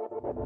সুরমালা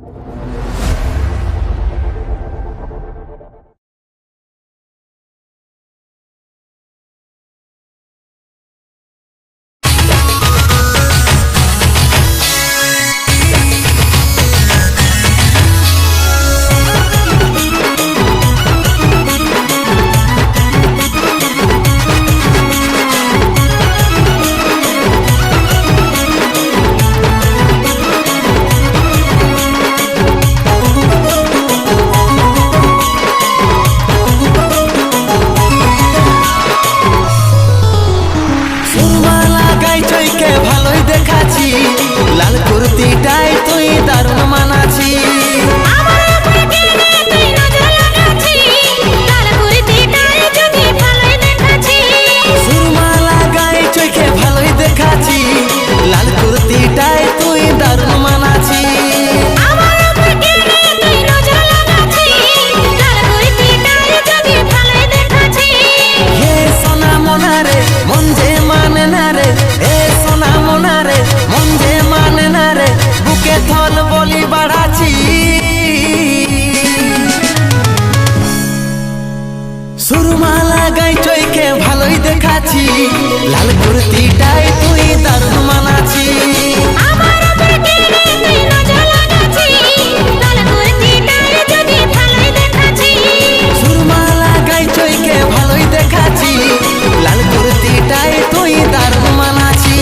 গাই চইকে ভালোই দেখাচ্ছি, লাল কুর্তিটাই তুই দারুণ মানাচ্ছি। সুরমালা গাই চইকে ভালোই দেখাচ্ছি, লাল কুর্তিটাই তুই দারুণ মানাচ্ছি।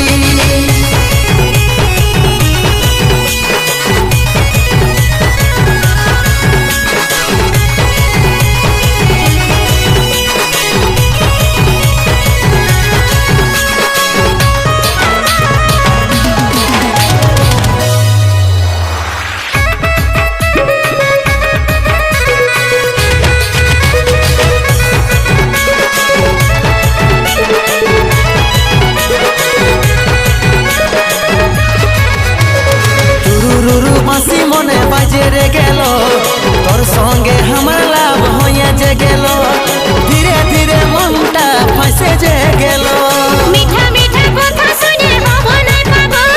বাঁশি মনে বাজে রে গেল, তোর সঙ্গে আমার লাভ হয়ে যে গেল, ধীরে ধীরে মনটা ফাঁসে যে গেল। মিঠা মিঠা কথা শুনে হব না পাগল,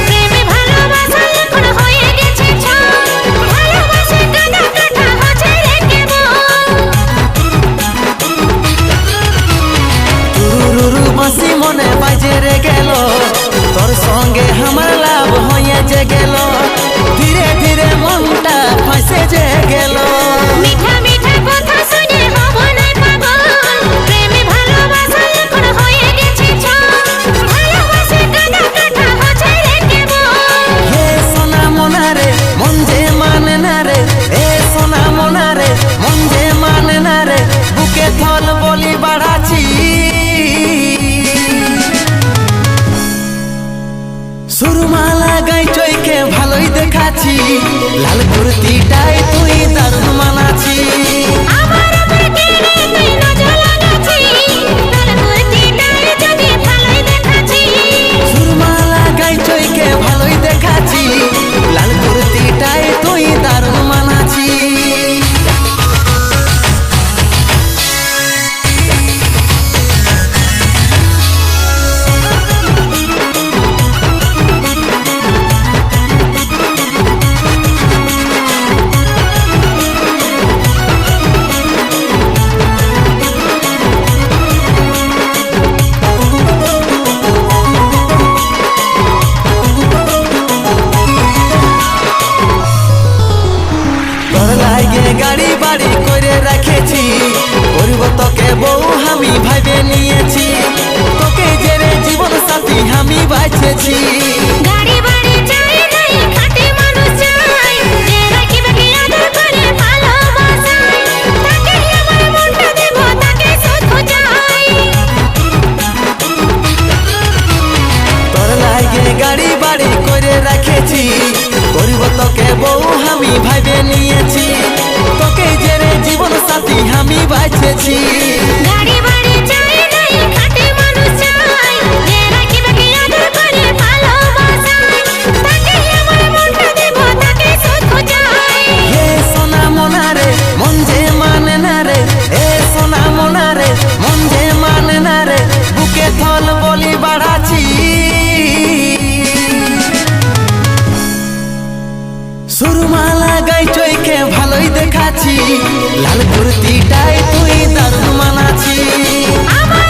প্রেমে ভালোবাসা এখন হয়ে গেছে ছল, ভালোবাসা কাঁদা কাটা হচ্ছে রে কেবল। তুরুরু বাঁশি মনে বাজে রে গেল, তোর সঙ্গে আমার লাভ হয়ে যে গেল, ধীরে ধীরে মনটা ফাঁসে যে গেল। মিঠা মিঠা কথা শুনে হব না পাগল, প্রেমে ভালোবাসা এখন হয়ে গেছে ছল, ভালোবাসা কাঁদা কাটা হচ্ছে রে কেবল। হে সোনা মনারে মন যে মানে না রে, এ সোনা মনারে মন যে মানে না রে, বুকে থল বলি বাড়াচ্ছি। সুরমালা গাই চইকে ভালোই দেখাচ্ছি, লাল কুর্তিটাই তুই দারুণ মানাচ্ছি। সুরমালা গাই চইকে ভালোই দেখাচ্ছি, লাল কুর্তিটাই তুই দারুণ মানাচ্ছি। সুরমা লাগাই চৈকে ভালোই দেখাচ্ছি লাল কুর্তিটাই তুই দারুণ মানাচ্ছি আমার